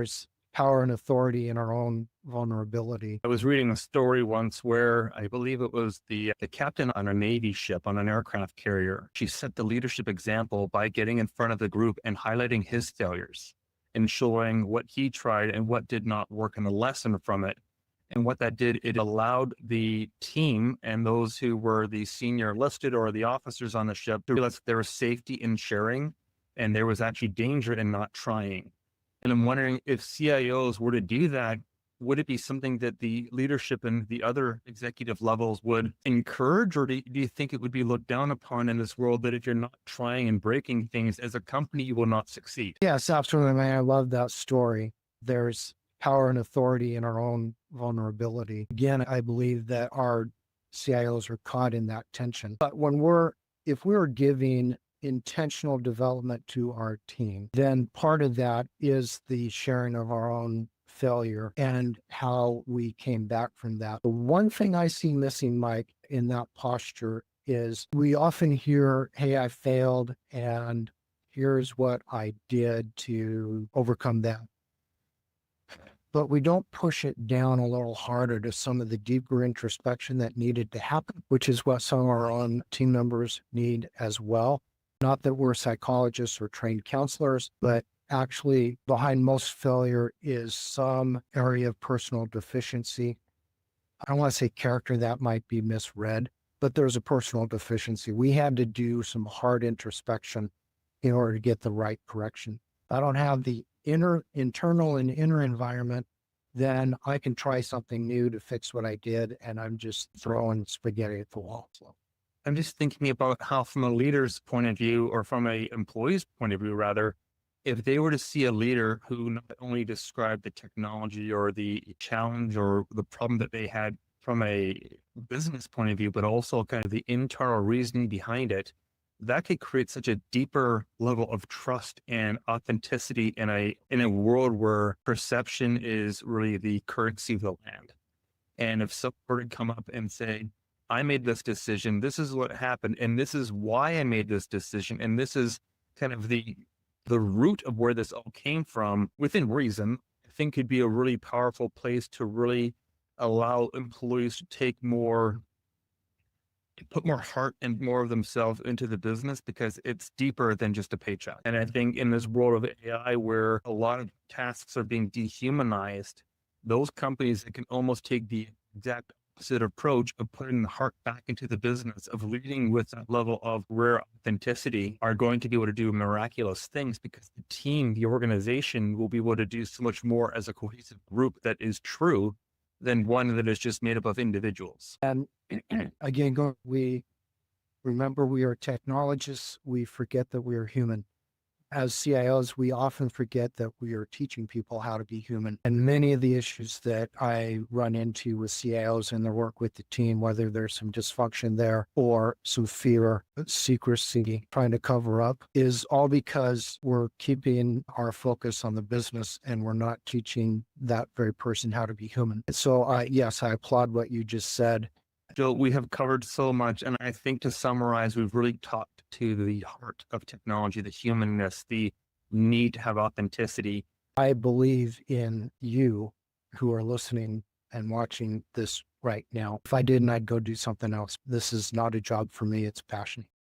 there's power and authority in our own vulnerability. I was reading a story once where I believe it was the captain on a Navy ship on an aircraft carrier. She set the leadership example by getting in front of the group and highlighting his failures and showing what he tried and what did not work and the lesson from it. And what that did, it allowed the team and those who were the senior enlisted or the officers on the ship to realize there was safety in sharing and there was actually danger in not trying. And I'm wondering if CIOs were to do that, would it be something that the leadership and the other executive levels would encourage, or do you think it would be looked down upon in this world that if you're not trying and breaking things as a company, you will not succeed? Yes, absolutely, man. I love that story. There's power and authority in our own vulnerability. Again, I believe that our CIOs are caught in that tension. But if we're giving intentional development to our team, then part of that is the sharing of our own failure and how we came back from that. The one thing I see missing, Mike, in that posture is we often hear, hey, I failed and here's what I did to overcome that. But we don't push it down a little harder to some of the deeper introspection that needed to happen, which is what some of our own team members need as well. Not that we're psychologists or trained counselors, but actually behind most failure is some area of personal deficiency. I don't want to say character, that might be misread, but there's a personal deficiency. We had to do some hard introspection in order to get the right correction. I don't have the internal and inner environment, then I can try something new to fix what I did, and I'm just throwing spaghetti at the wall. So I'm just thinking about how, from a leader's point of view, or from a employee's point of view, rather, if they were to see a leader who not only described the technology or the challenge or the problem that they had from a business point of view, but also kind of the internal reasoning behind it, that could create such a deeper level of trust and authenticity in a world where perception is really the currency of the land. And if someone were to come up and say, I made this decision, this is what happened, and this is why I made this decision, and this is kind of the root of where this all came from, within reason, I think could be a really powerful place to really allow employees to put more heart and more of themselves into the business, because it's deeper than just a paycheck. And I think in this world of AI, where a lot of tasks are being dehumanized, those companies that can almost take the exact opposite approach of putting the heart back into the business, of leading with that level of rare authenticity, are going to be able to do miraculous things, because the team, the organization, will be able to do so much more as a cohesive group that is true than one that is just made up of individuals. And again, we remember we are technologists. We forget that we are human. As CIOs, we often forget that we are teaching people how to be human. And many of the issues that I run into with CIOs in their work with the team, whether there's some dysfunction there or some fear, secrecy, trying to cover up, is all because we're keeping our focus on the business and we're not teaching that very person how to be human. So yes, I applaud what you just said. Jill, we have covered so much. And I think, to summarize, we've really talked to the heart of technology, the humanness, the need to have authenticity. I believe in you who are listening and watching this right now. If I didn't, I'd go do something else. This is not a job for me. It's passion.